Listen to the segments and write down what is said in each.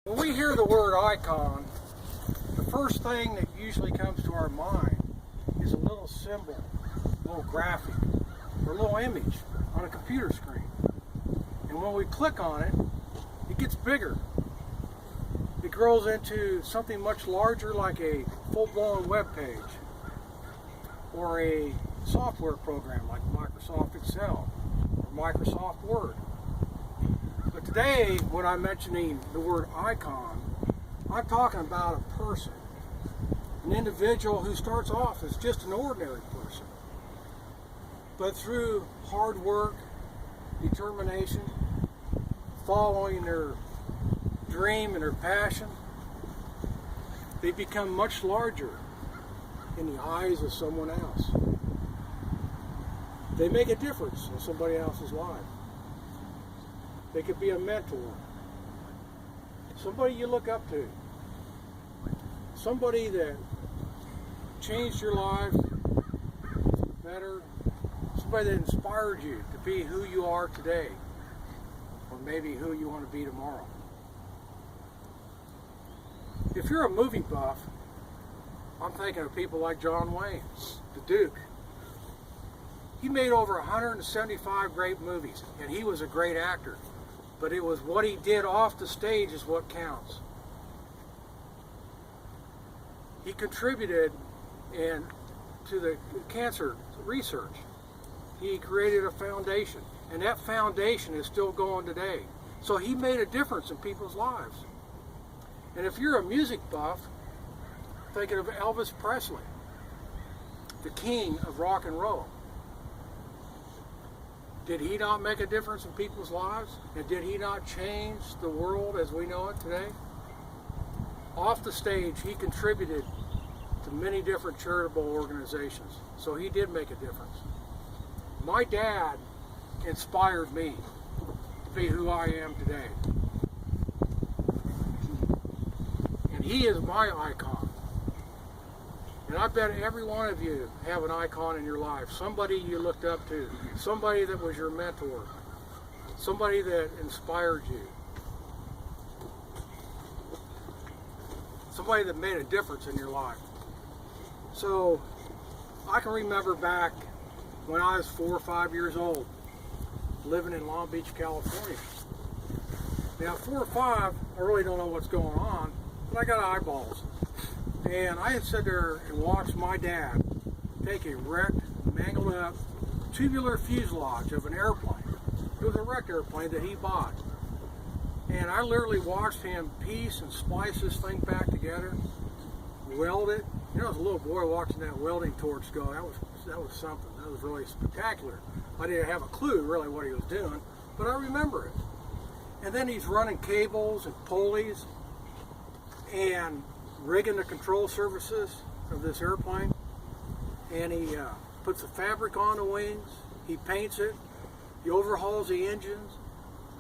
When we hear the word icon, the first thing that usually comes to our mind is a little symbol, a little graphic, or a little image on a computer screen. And when we click on it, it gets bigger. It grows into something much larger, like a full-blown web page, or a software program like Microsoft Excel or Microsoft Word. But today, when I'm mentioning the word icon, I'm talking about a person, an individual who starts off as just an ordinary person. But through hard work, determination, following their dream and their passion, they become much larger in the eyes of someone else. They make a difference in somebody else's life. They could be a mentor, somebody you look up to, somebody that changed your life better, somebody that inspired you to be who you are today, or maybe who you want to be tomorrow. If you're a movie buff, I'm thinking of people like John Wayne, the Duke. He made over 175 great movies, and he was a great actor. But it was what he did off the stage is what counts. He contributed to the cancer research. He created a foundation, and that foundation is still going today. So he made a difference in people's lives. And if you're a music buff, thinking of Elvis Presley, the king of rock and roll. Did he not make a difference in people's lives? And did he not change the world as we know it today? Off the stage, he contributed to many different charitable organizations. So he did make a difference. My dad inspired me to be who I am today. And he is my icon. And I bet every one of you have an icon in your life, somebody you looked up to, somebody that was your mentor, somebody that inspired you, somebody that made a difference in your life. So I can remember back when I was 4 or 5 years old, living in Long Beach, California. Now 4 or 5, I really don't know what's going on, but I got eyeballs. And I had sat there and watched my dad take a wrecked, mangled up, tubular fuselage of an airplane. It was a wrecked airplane that he bought. And I literally watched him piece and splice this thing back together, weld it. You know, as a little boy watching that welding torch go, that was something. That was really spectacular. I didn't have a clue really what he was doing, but I remember it. And then he's running cables and pulleys and rigging the control surfaces of this airplane, and he puts the fabric on the wings, he paints it, he overhauls the engines,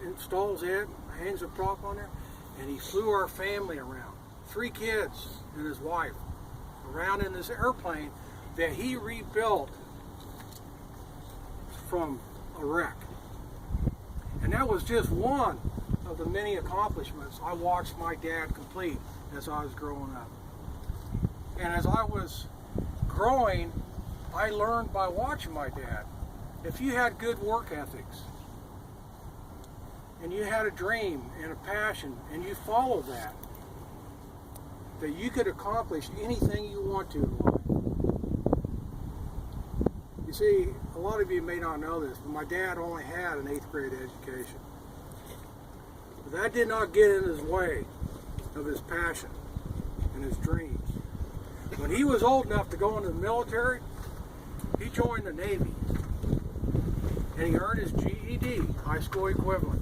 installs it, hangs a prop on there, and he flew our family around, 3 kids and his wife, around in this airplane that he rebuilt from a wreck. And that was just one of the many accomplishments I watched my dad complete as I was growing up. And as I was growing, I learned by watching my dad. If you had good work ethics, and you had a dream and a passion, and you followed that you could accomplish anything you want to in life. You see, a lot of you may not know this, but my dad only had an 8th grade education. But that did not get in his way of his passion and his dreams. When he was old enough to go into the military, he joined the Navy, and he earned his GED, high school equivalent.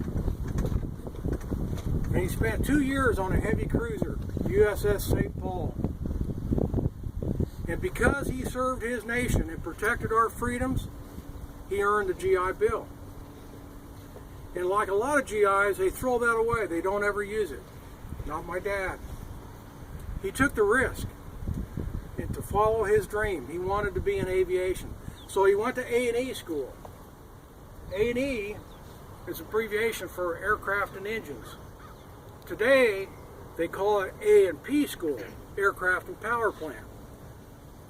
And he spent 2 years on a heavy cruiser, USS St. Paul. And because he served his nation and protected our freedoms, he earned the GI Bill. And like a lot of GIs, they throw that away. They don't ever use it. Not my dad. He took the risk and to follow his dream. He wanted to be in aviation. So he went to A&E school. A&E is abbreviation for aircraft and engines. Today, They call it A&P school, Aircraft and Power Plant.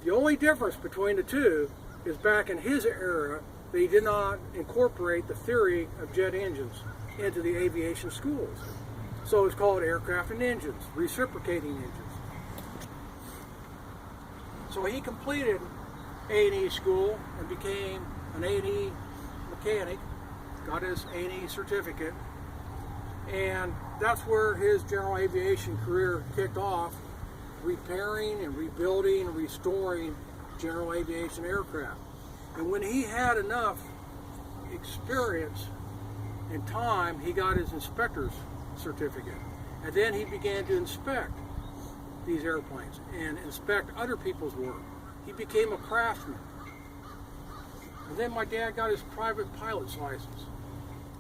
The only difference between the two is back in his era, they did not incorporate the theory of jet engines into the aviation schools. So it's called aircraft and engines, reciprocating engines. So he completed A&E school and became an A&E mechanic, got his A&E certificate, and that's where his general aviation career kicked off, repairing and rebuilding and restoring general aviation aircraft. And when he had enough experience and time, he got his inspector's certificate. And then he began to inspect these airplanes and inspect other people's work. He became a craftsman. And then my dad got his private pilot's license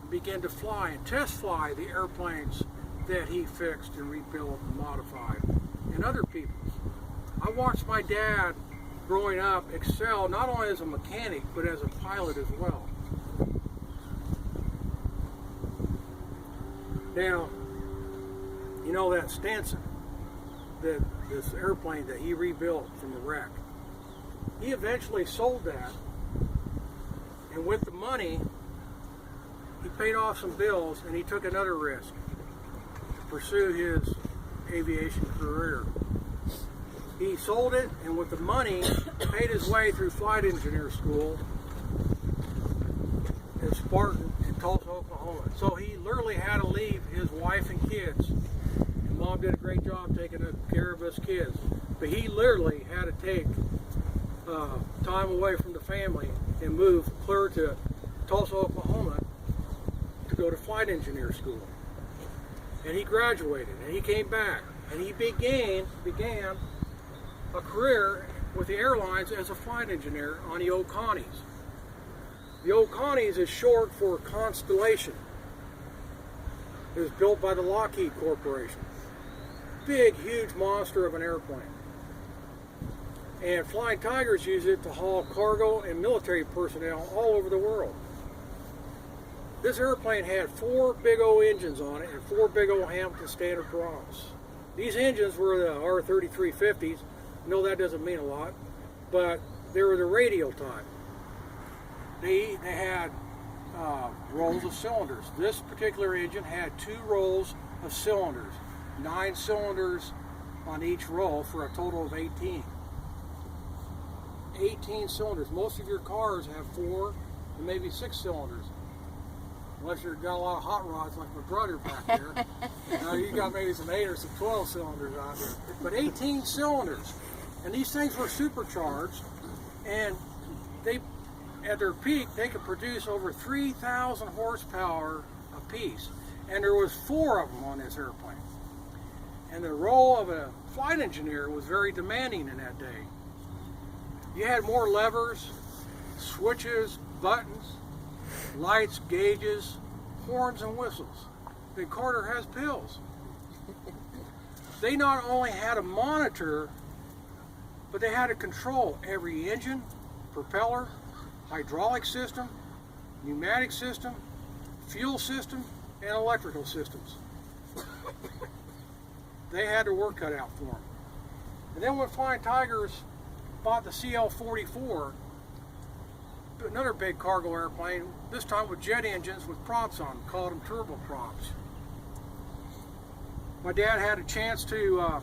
and began to fly and test fly the airplanes that he fixed and rebuilt and modified, and other people's. I watched my dad growing up excel not only as a mechanic but as a pilot as well. Now, you know that Stanson, this airplane that he rebuilt from the wreck, he eventually sold that, and with the money he paid off some bills and he took another risk to pursue his aviation career. He sold it, and with the money paid his way through flight engineer school in Spartan in Tulsa, Oklahoma. So he literally had to leave his wife and kids, and Mom did a great job taking care of us kids, but he literally had to take time away from the family and move clear to Tulsa, Oklahoma to go to flight engineer school. And he graduated, and he came back, and he began a career with the airlines as a flight engineer on the old Connies. The old Connies is short for Constellation. It was built by the Lockheed Corporation. Big, huge monster of an airplane. And Flying Tigers use it to haul cargo and military personnel all over the world. This airplane had 4 big O engines on it and 4 big O Hamilton standard props. These engines were the R3350s. No, that doesn't mean a lot, but they were the radial type. They had rolls of cylinders. This particular engine had 2 rolls of cylinders, 9 cylinders on each roll for a total of 18. 18 cylinders. Most of your cars have 4 and maybe 6 cylinders. Unless you've got a lot of hot rods like my brother back there. Now you got maybe some 8 or some 12 cylinders out there. But 18 cylinders. And these things were supercharged, and they, at their peak, they could produce over 3,000 horsepower apiece. And there was 4 of them on this airplane. And the role of a flight engineer was very demanding in that day. You had more levers, switches, buttons, lights, gauges, horns, and whistles than Carter has pills. They not only had to monitor, but they had to control every engine, propeller, hydraulic system, pneumatic system, fuel system, and electrical systems. They had their work cut out for them. And then when Flying Tigers bought the CL-44, another big cargo airplane, this time with jet engines with props on them, called them turboprops. My dad had a chance to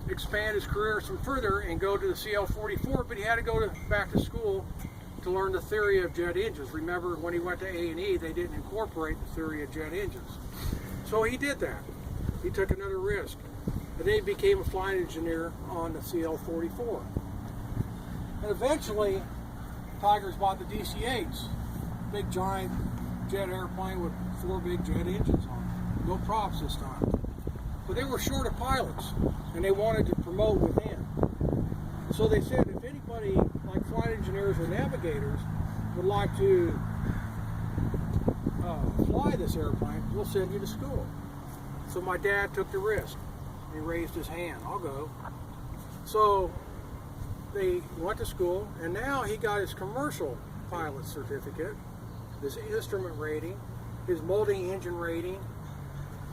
expand his career some further and go to the CL-44, but he had to go back to school to learn the theory of jet engines. Remember, when he went to A&E, they didn't incorporate the theory of jet engines. So he did that. He took another risk. And then he became a flight engineer on the CL-44. And eventually, Tigers bought the DC-8s, big giant jet airplane with 4 big jet engines on it. No props this time. But they were short of pilots, and they wanted to promote within. So they said, if anybody, like flight engineers or navigators, would like to fly this airplane, we'll send you to school. So my dad took the risk. He raised his hand, I'll go. So they went to school, and now he got his commercial pilot certificate, his instrument rating, his multi-engine rating,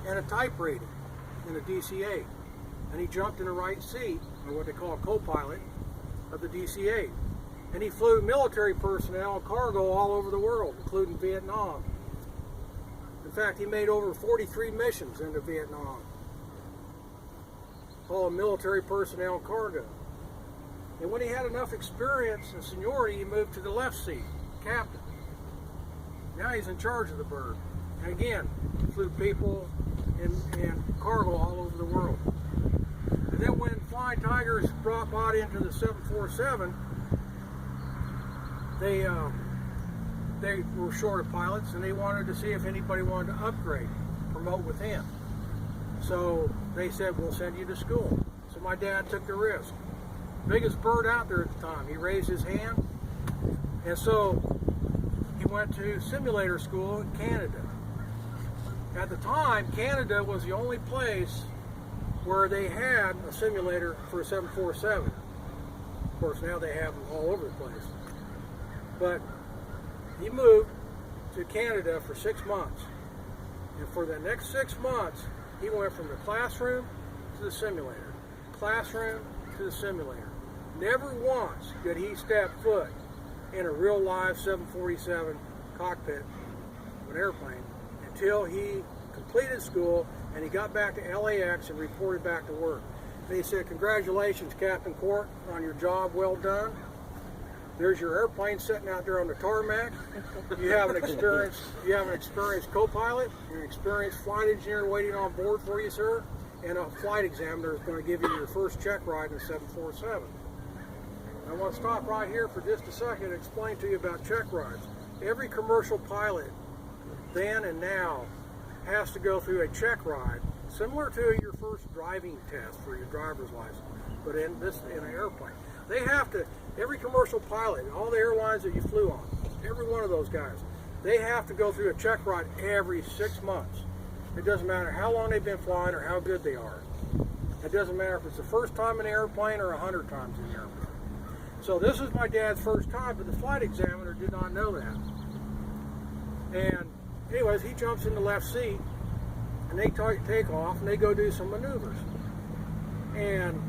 and a type rating. in a DC-8. And he jumped in the right seat, or what they call a co-pilot, of the DC-8. And he flew military personnel and cargo all over the world, including Vietnam. In fact, he made over 43 missions into Vietnam, all military personnel and cargo. And when he had enough experience and seniority, he moved to the left seat, captain. Now he's in charge of the bird. And again, he flew people and cargo all over the world. And then when Flying Tigers bought into the 747, they were short of pilots, and they wanted to see if anybody wanted to upgrade, promote with him. So they said, we'll send you to school. So my dad took the risk. Biggest bird out there at the time. He raised his hand, and so he went to simulator school in Canada. At the time, Canada was the only place where they had a simulator for a 747. Of course, now they have them all over the place. But he moved to Canada for 6 months. And for the next 6 months, he went from the classroom to the simulator, classroom to the simulator. Never once did he step foot in a real live 747 cockpit of an airplane until he completed school and he got back to LAX and reported back to work. They said, congratulations, Captain Cork, on your job, well done. There's your airplane sitting out there on the tarmac. You have an experienced co-pilot, an experienced flight engineer waiting on board for you, sir, and a flight examiner is going to give you your first check ride in the 747. I want to stop right here for just a second and explain to you about check rides. Every commercial pilot, then and now, has to go through a check ride, similar to your first driving test for your driver's license, but in an airplane. They have to, every commercial pilot, all the airlines that you flew on, every one of those guys, they have to go through a check ride every 6 months. It doesn't matter how long they've been flying or how good they are. It doesn't matter if it's the first time in an airplane or 100 times in an airplane. So this is my dad's first time, but the flight examiner did not know that. And anyways, he jumps in the left seat, and they take off, and they go do some maneuvers. And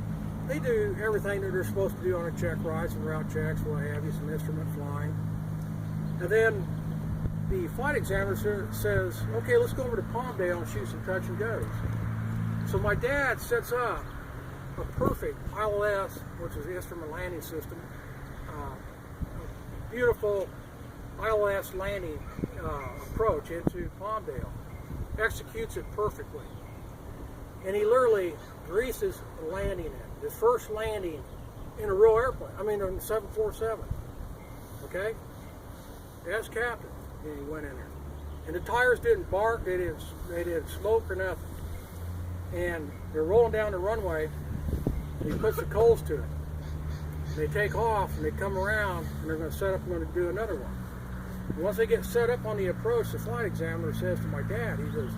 they do everything that they're supposed to do on a check ride, some route checks, what have you, some instrument flying. And then the flight examiner says, okay, let's go over to Palmdale and shoot some touch and goes. So my dad sets up a perfect ILS, which is the Instrument Landing System, beautiful ILS landing approach into Palmdale, executes it perfectly. And he literally greases landing it. His first landing in a real airplane, I mean on the 747, okay? As captain, and he went in there. And the tires didn't bark, they didn't smoke or nothing. And they're rolling down the runway, and he puts the coals to it. And they take off, and they come around, and they're going to set up and going to do another one. And once they get set up on the approach, the flight examiner says to my dad, he says,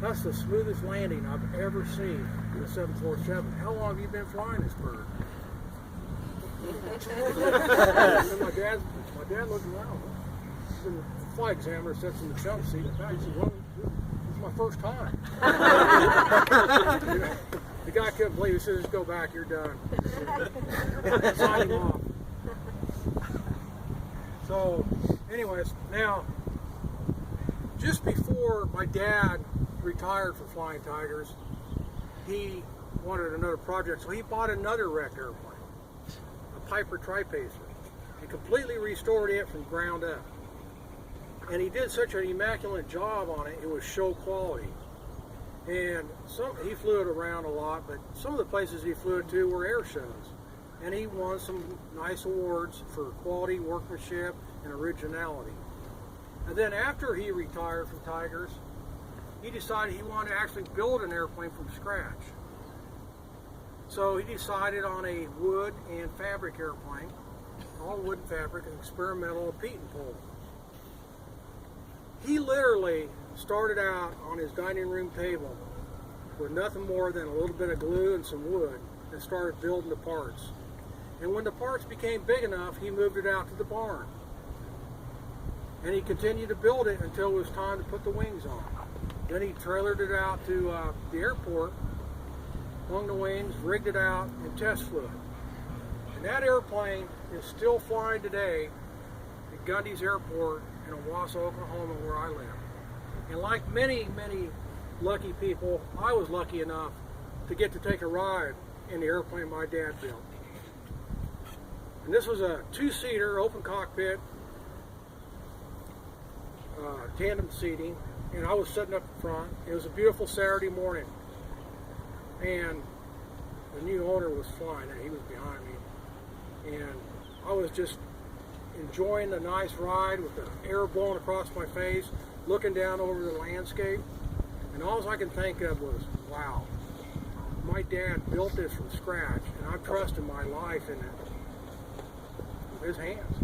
that's the smoothest landing I've ever seen in a 747. How long have you been flying this bird? And my dad looked around. And the flight examiner sits in the jump seat. In fact, he said, well, this is my first time. The guy couldn't believe it. He said, just go back, you're done. Signing off. So, anyways, now, just before my dad retired from Flying Tigers, he wanted another project, so he bought another wrecked airplane, a Piper Tripacer, and completely restored it from ground up. And he did such an immaculate job on it, it was show quality. And he flew it around a lot, but some of the places he flew it to were air shows. And he won some nice awards for quality, workmanship, and originality. And then after he retired from Tigers, he decided he wanted to actually build an airplane from scratch. So he decided on a wood and fabric airplane, all wood and fabric, an experimental Pete and pole. He literally started out on his dining room table with nothing more than a little bit of glue and some wood and started building the parts. And when the parts became big enough, he moved it out to the barn. And he continued to build it until it was time to put the wings on. Then he trailered it out to the airport, hung the wings, rigged it out, and test flew it. And that airplane is still flying today at Gundy's Airport in Owasso, Oklahoma, where I live. And like many, many lucky people, I was lucky enough to get to take a ride in the airplane my dad built. And this was a two-seater, open cockpit, tandem seating, and I was sitting up front. It was a beautiful Saturday morning, and the new owner was flying, and he was behind me, and I was just enjoying the nice ride with the air blowing across my face, looking down over the landscape, and all I could think of was, wow, my dad built this from scratch, and I've trusted my life in his hands.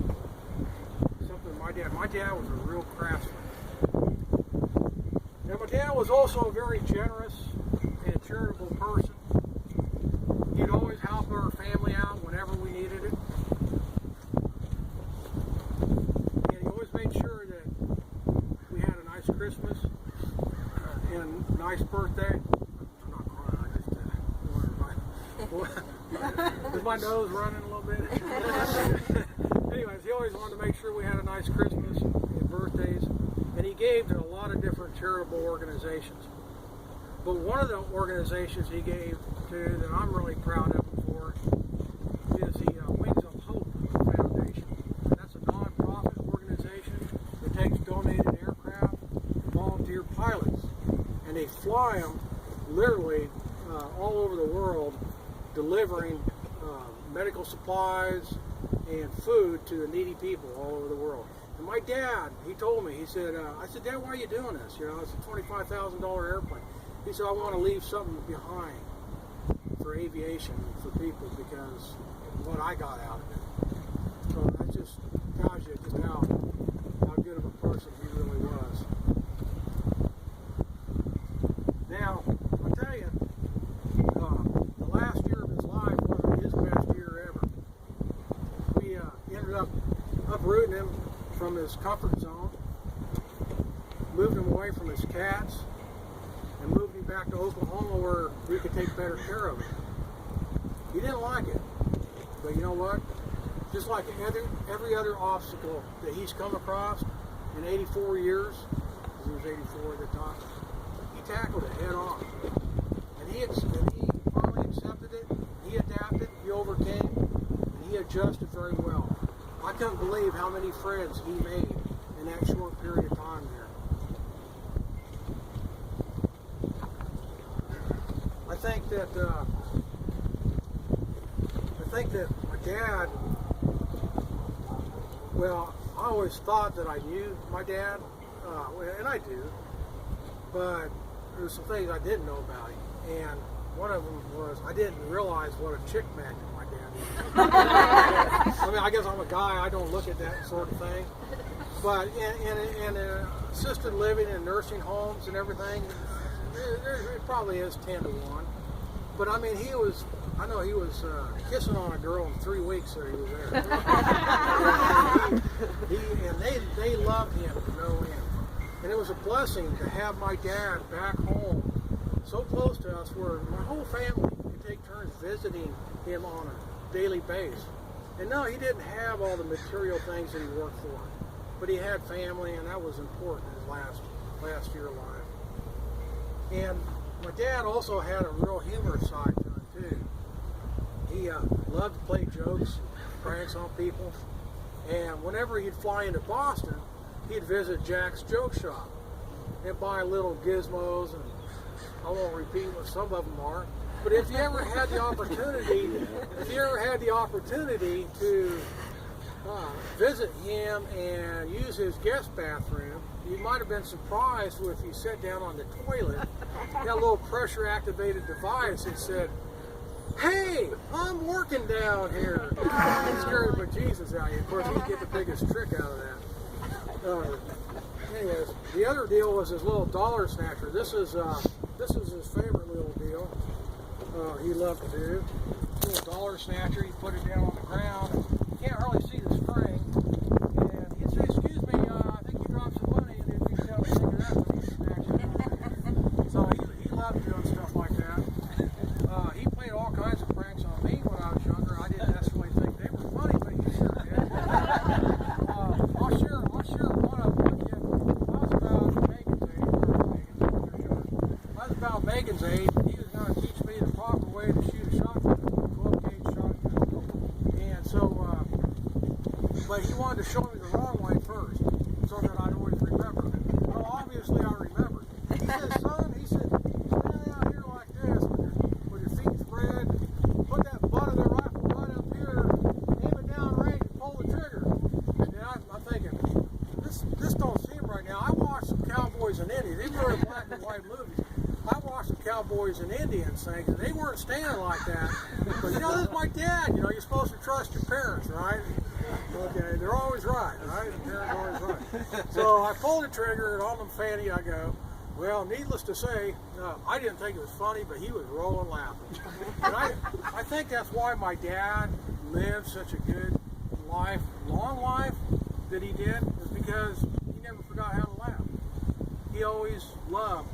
Something my dad was a real craftsman. Now my dad was also a very generous and charitable person. He'd always help our family out whenever we needed it. And he always made sure that we had a nice Christmas and a nice birthday. I'm not crying, I just is my nose running a little bit? Anyways, he always wanted to make sure we had a nice Christmas and birthdays. And he gave to a lot of different charitable organizations. But one of the organizations he gave to that I'm really proud of him for is the Wings of Hope Foundation. That's a non-profit organization that takes donated aircraft and volunteer pilots. And they fly them literally all over the world, delivering medical supplies and food to the needy people all over the world. And my dad, he told me, he said, I said, Dad, why are you doing this? You know, it's a $25,000 airplane. He said, I want to leave something behind for aviation, for people, because of what I got out of it. So that just tells you just how good of a person he really was. Now, I'll tell you, the last year of his life wasn't his best year ever. We ended up uprooting him from his comfort zone, moved him away from his cats, and moved him back to Oklahoma where we could take better care of him. He didn't like it, but you know what? Just like every other obstacle that he's come across in 84 years, he was 84 at the time, he tackled it head on. And he finally accepted it, he adapted, he overcame, and he adjusted very well. I couldn't believe how many friends he made in that short period of time there. I think that my dad, well, I always thought that I knew my dad, and I do, but there's some things I didn't know about him, and one of them was I didn't realize what a chick magnet my dad was. I mean, I guess I'm a guy, I don't look at that sort of thing, but in assisted living and nursing homes and everything, it probably is 10 to 1. But I mean, I know he was kissing on a girl in 3 weeks that he was there. and they loved him to no end. And it was a blessing to have my dad back home, so close to us, where my whole family could take turns visiting him on a daily basis. And no, he didn't have all the material things that he worked for, but he had family, and that was important in his last year of life. And my dad also had a real humorous side to him too. He loved to play jokes, pranks on people, and whenever he'd fly into Boston, he'd visit Jack's joke shop and buy little gizmos, and I won't repeat what some of them are. But if you ever had the opportunity to visit him and use his guest bathroom, you might have been surprised if you sat down on the toilet, that little pressure-activated device that said, "Hey, I'm working down here." It scared the bejesus out of you. Of course, he'd get the biggest trick out of that. Anyways, the other deal was his little dollar snatcher. This is his favorite little deal. He loved to do. Little dollar snatcher. You put it down on the ground. You can't hardly see the spring. And he'd say, "Excuse me, I think you dropped some money," and he'd reach out and pick it up and he'd snatch it. Reagan's age, and he was going to teach me the proper way to shoot a shotgun, a 12-gauge shotgun. And so, but he wanted to show me the wrong way first, so that I'd always remember. Well, obviously I remembered. He said, son, he said, stand out here like this with your feet spread, put that butt of the rifle right up here, aim it down range, and pull the trigger. And then I'm thinking, this don't seem right now. I watched some cowboys and Indians. They were black and white movies. I watched some cowboys and Indians things, and they weren't standing like that. But you know, this is my dad. You know, you're supposed to trust your parents, right? Okay, they're always right, right? The parents are always right. So I pulled the trigger, and on them fanny I go. Well, needless to say, I didn't think it was funny, but he was rolling laughing. And I think that's why my dad lived such a good life, long life that he did, is because he never forgot how to laugh. He always loved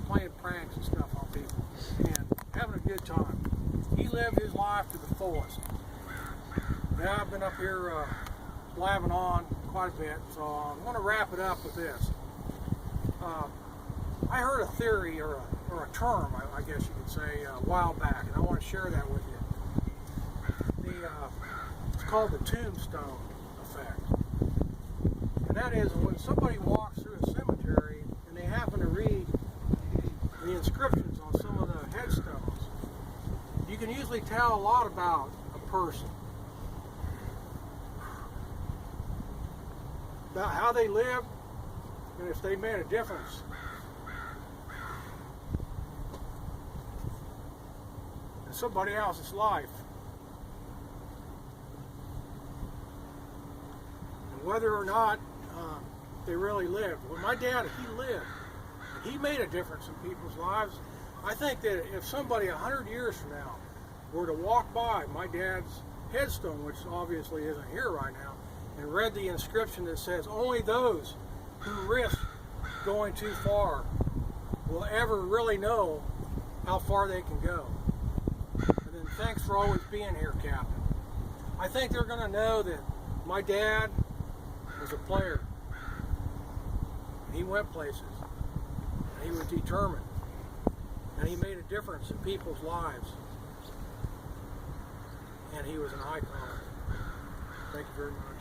playing pranks and stuff on people and having a good time. He lived his life to the fullest. Now I've been up here blabbing on quite a bit, so I'm going to wrap it up with this. I heard a theory or a term, I guess you could say, a while back, and I want to share that with you. It's called the tombstone effect. And that is when somebody walks through a cemetery and they happen to read the inscriptions on some of the headstones, you can usually tell a lot about a person. About how they lived and if they made a difference in somebody else's life. And whether or not they really lived. Well, my dad, he lived. He made a difference in people's lives. I think that if somebody 100 years from now were to walk by my dad's headstone, which obviously isn't here right now, and read the inscription that says, only those who risk going too far will ever really know how far they can go. And then thanks for always being here, Captain. I think they're going to know that my dad was a player. He went places. And he was determined. And he made a difference in people's lives. And he was an icon. Thank you very much.